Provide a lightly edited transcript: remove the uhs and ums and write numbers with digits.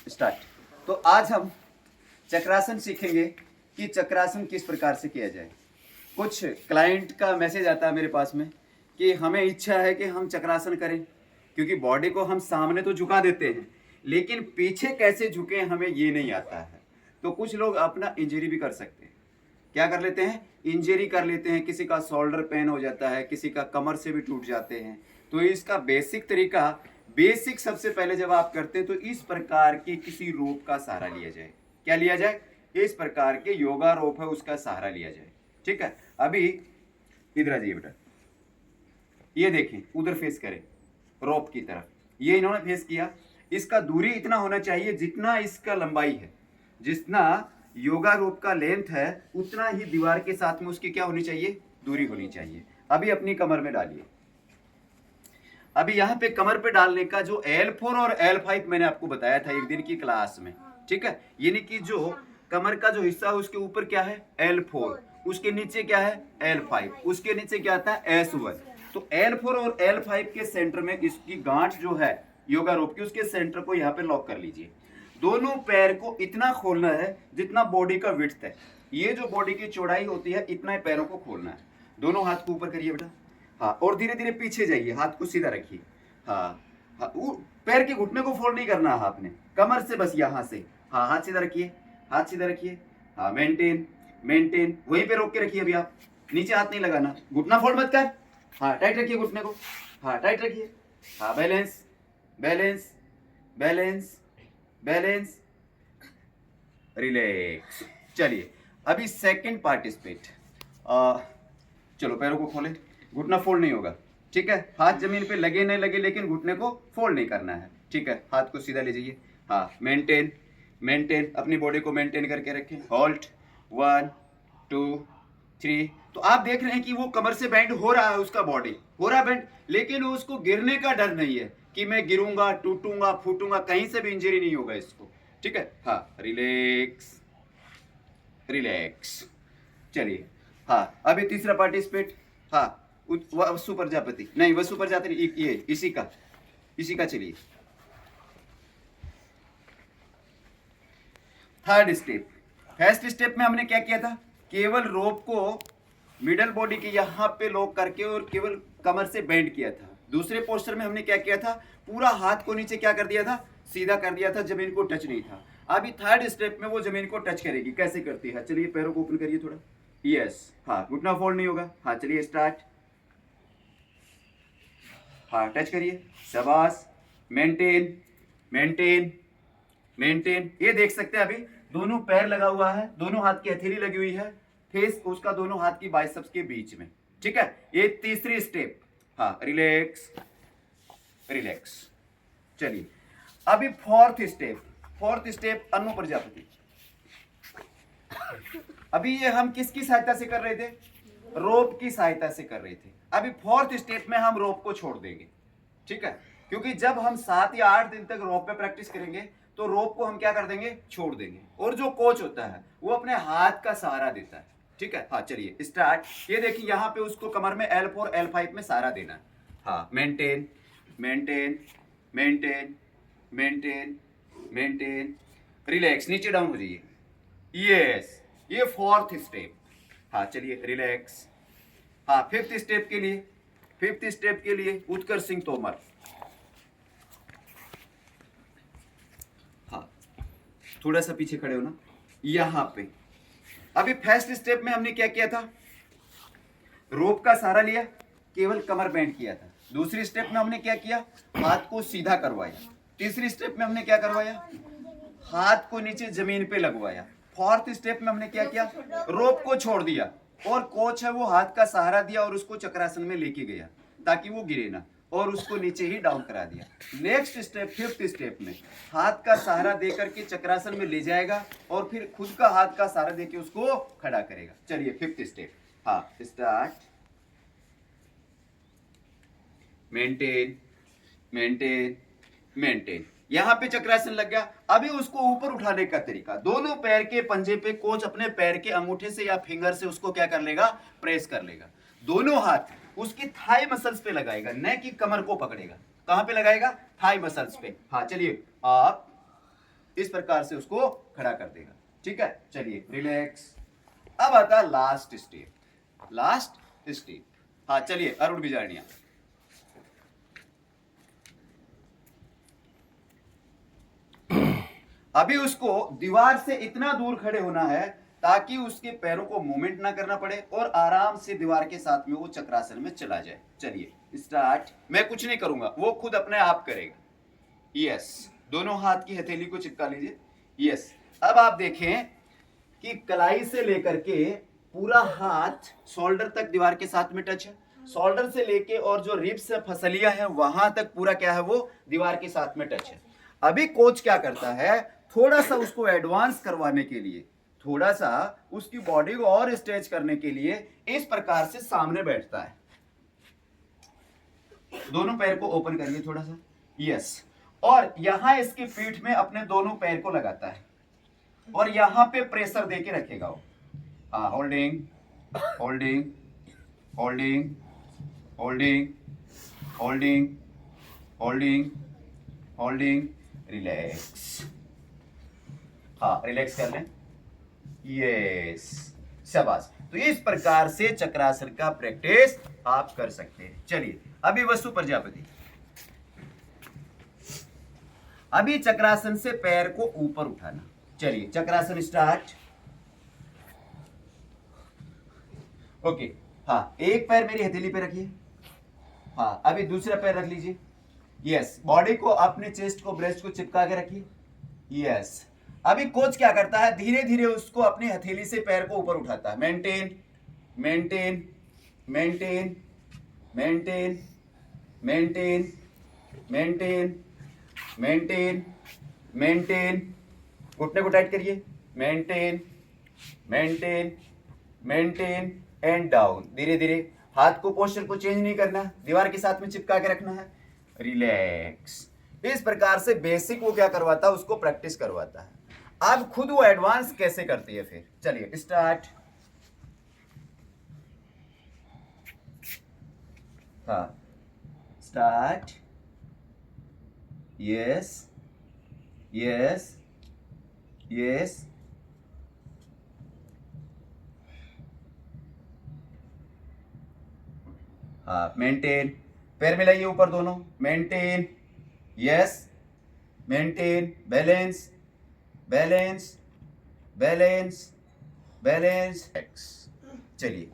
Start. तो आज हम चक्रासन सीखेंगे कि चक्रासन किस प्रकार से किया जाए। कुछ क्लाइंट का मैसेज आता है मेरे पास में कि हमें इच्छा है कि हम चक्रासन करें, क्योंकि बॉडी को हम सामने तो झुका देते हैं लेकिन पीछे कैसे झुके हमें ये नहीं आता है। तो कुछ लोग अपना इंजरी भी कर सकते हैं। क्या कर लेते हैं? इंजरी कर लेते हैं। किसी का शोल्डर पेन हो जाता है, किसी का कमर से भी टूट जाते हैं। तो इसका बेसिक तरीका, बेसिक सबसे पहले जब आप करते हैं तो इस प्रकार के किसी रोप का सहारा लिया जाए। क्या लिया जाए? इस प्रकार के योगा रोप है उसका सहारा लिया जाए। ठीक है, अभी इधर आ जाइए बेटा, ये देखें उधर फेस करें रोप की तरफ। ये इन्होंने फेस किया। इसका दूरी इतना होना चाहिए जितना इसका लंबाई है, जितना योगा रोप का लेंथ है उतना ही दीवार के साथ में उसकी क्या होनी चाहिए? दूरी होनी चाहिए। अभी अपनी कमर में डालिए। अभी यहाँ पे कमर पे डालने का जो L4 और L5 मैंने आपको बताया था एक दिन की क्लास में, ठीक है, यानी कि जो कमर का जो हिस्सा है उसके ऊपर क्या है? L4, उसके नीचे क्या है? L5, उसके नीचे क्या आता है? S1। तो L4 और L5 के सेंटर में इसकी गांठ जो है योगा रोप की, उसके सेंटर को यहाँ पे लॉक कर लीजिए। दोनों पैर को इतना खोलना है जितना बॉडी का विड्थ है। ये जो बॉडी की चौड़ाई होती है इतना पैरों को खोलना है। दोनों हाथ को ऊपर करिए बेटा। हाँ, और धीरे धीरे पीछे जाइए, हाथ को सीधा रखिए। हाँ हाँ, पैर के घुटने को फोल्ड नहीं करना है आपने, कमर से बस यहाँ से। हाँ, हाथ सीधा रखिए, हाथ सीधा रखिए। हाँ, मेंटेन मेंटेन, वहीं पे रोक के रखिए। अभी आप नीचे हाथ नहीं लगाना, घुटना फोल्ड मत कर। हाँ, टाइट रखिए घुटने को। हाँ, टाइट रखिए। हाँ, balance balance balance balance, relax. चलिए अभी सेकंड पार्टिसिपेट। चलो पैरों को खोलें, घुटना फोल्ड नहीं होगा। ठीक है, हाथ जमीन पे लगे नहीं लगे लेकिन घुटने को फोल्ड नहीं करना है। ठीक है, हाथ को सीधा ले जाइए। हाँ, मेंटेन मेंटेन, अपनी बॉडी को मेंटेन करके रखें। होल्ड, 1 2 3। तो आप देख रहे हैं कि वो कमर से बैंड हो रहा है, उसका बॉडी हो रहा है बैंड, लेकिन उसको गिरने का डर नहीं है कि मैं गिरूंगा, टूटूंगा, फूटूंगा, कहीं से भी इंजरी नहीं होगा इसको। ठीक है, हाँ, रिलैक्स रिलैक्स। चलिए, हाँ, अभी तीसरा पार्टिसिपेट। हाँ, वसु प्रजापति नहीं, वसु प्रजापति ये इसी का चलिए। Third step. फर्स्ट स्टेप में हमने क्या किया था? केवल रोप को मिडल बॉडी के यहाँ पे लॉक करके और केवल कमर से बेंड किया था। दूसरे पोस्टर में हमने क्या किया था? पूरा हाथ को नीचे क्या कर दिया था? सीधा कर दिया था, जमीन को टच नहीं था। अभी थर्ड स्टेप में वो जमीन को टच करेगी। कैसे करती है? चलिए पैरों को ओपन करिए थोड़ा। यस, हाँ, घुटना फोल्ड नहीं होगा। हाँ, चलिए स्टार्ट। हाँ, टच करिए, शाबाश। Maintain maintain maintain. ये देख सकते हैं अभी दोनों पैर लगा हुआ है, दोनों हाथ की हथेली लगी हुई है, फेस उसका दोनों हाथ की बाइसेप्स के बीच में। ठीक है, ये तीसरी स्टेप। हाँ, रिलैक्स रिलैक्स। चलिए अभी फोर्थ स्टेप। फोर्थ स्टेप अनु प्रजापति। अभी ये हम किसकी सहायता से कर रहे थे? रोप की सहायता से कर रहे थे। अभी फोर्थ स्टेप में हम रोप को छोड़ देंगे। ठीक है, क्योंकि जब हम 7 या 8 दिन तक रोप पे प्रैक्टिस करेंगे तो रोप को हम क्या कर देंगे? छोड़ देंगे। और जो कोच होता है वो अपने हाथ का सहारा देता है। ठीक है, हाँ, चलिए स्टार्ट। ये देखिए यहाँ पे उसको कमर में L4 L5 में सहारा देना है। हाँ, maintain maintain maintain maintain maintain, relax, नीचे डाउन हो जाइए। यस, ये फोर्थ स्टेप। हाँ, चलिए रिलैक्स। हाँ, फिफ्थ स्टेप के लिए, फिफ्थ स्टेप के लिए उत्कर्ष सिंह तोमर। हाँ, थोड़ा सा पीछे खड़े हो ना, यहां पे। अभी फर्स्ट स्टेप में हमने क्या किया था? रोप का सहारा लिया, केवल कमर बेंड किया था। दूसरी स्टेप में हमने क्या किया? हाथ को सीधा करवाया। तीसरी स्टेप में हमने क्या करवाया? हाथ को नीचे जमीन पे लगवाया। फोर्थ स्टेप में हमने क्या किया? रोप को छोड़ दिया और कोच है वो हाथ का सहारा दिया और उसको चक्रासन में लेके गया ताकि वो गिरे ना, और उसको नीचे ही डाउन करा दिया। नेक्स्ट स्टेप, फिफ्थ स्टेप में हाथ का सहारा देकर के चक्रासन में ले जाएगा और फिर खुद का हाथ का सहारा देके उसको खड़ा करेगा। चलिए फिफ्थ स्टेप। हाँ, स्टार्ट। मेंटेन मेंटेन मेंटेन, यहां पे चक्रासन लग गया। अभी उसको ऊपर उठाने का तरीका, दोनों पैर के पंजे पे कोच अपने पैर के अंगूठे से या फिंगर से उसको क्या कर लेगा? प्रेस कर लेगा। दोनों हाथ उसकी थाई मसल्स पे लगाएगा, न कि कमर को पकड़ेगा। कहां पे लगाएगा? थाई मसल्स पे। हाँ, चलिए आप इस प्रकार से उसको खड़ा कर देगा। ठीक है, चलिए रिलैक्स। अब आता है लास्ट स्टेप, लास्ट स्टेप। हाँ चलिए अरुण बिजारनिया। अभी उसको दीवार से इतना दूर खड़े होना है ताकि उसके पैरों को मूवमेंट ना करना पड़े और आराम से दीवार के साथ में वो चक्रासन में चला जाए। चलिए स्टार्ट। मैं कुछ नहीं करूंगा, वो खुद अपने आप करेगा। यस, दोनों हाथ की हथेली को चिपका लीजिए। यस, अब आप देखें कि कलाई से लेकर के पूरा हाथ शोल्डर तक दीवार के साथ में टच है। शोल्डर से लेके और जो रिब्स फसलियां हैं वहां तक पूरा क्या है, वो दीवार के साथ में टच है। अभी कोच क्या करता है, थोड़ा सा उसको एडवांस करवाने के लिए, थोड़ा सा उसकी बॉडी को और स्ट्रेच करने के लिए इस प्रकार से सामने बैठता है। दोनों पैर को ओपन करिए थोड़ा सा। यस, और यहां इसकी पीठ में अपने दोनों पैर को लगाता है और यहां पे प्रेशर देके रखेगा वो। हाँ, holding holding holding holding holding holding holding, relax. हाँ रिलैक्स कर लें। यस, शाबाश। तो इस प्रकार से चक्रासन का प्रैक्टिस आप कर सकते हैं। चलिए अभी वसु प्रजापति। अभी चक्रासन से पैर को ऊपर उठाना। चलिए चक्रासन स्टार्ट। ओके, हाँ एक पैर मेरी हथेली पे रखिए। हाँ अभी दूसरा पैर रख लीजिए। यस, बॉडी को अपने चेस्ट को, ब्रेस्ट को चिपका के रखिए। यस, अभी कोच क्या करता है, धीरे धीरे उसको अपनी हथेली से पैर को ऊपर उठाता है। Maintain maintain maintain maintain maintain maintain maintain maintain, घुटने को टाइट करिए। Maintain maintain maintain and down. धीरे धीरे हाथ को, पोस्चर को चेंज नहीं करना, दीवार के साथ में चिपका के रखना है। रिलैक्स। इस प्रकार से बेसिक वो क्या करवाता है, उसको प्रैक्टिस करवाता है। अब खुद वो एडवांस कैसे करती है फिर। चलिए स्टार्ट। हाँ स्टार्ट। यस यस यस, हाँ मेंटेन, पैर मिलाइए ऊपर दोनों। Maintain, yes maintain, balance balance balance balance. चलिए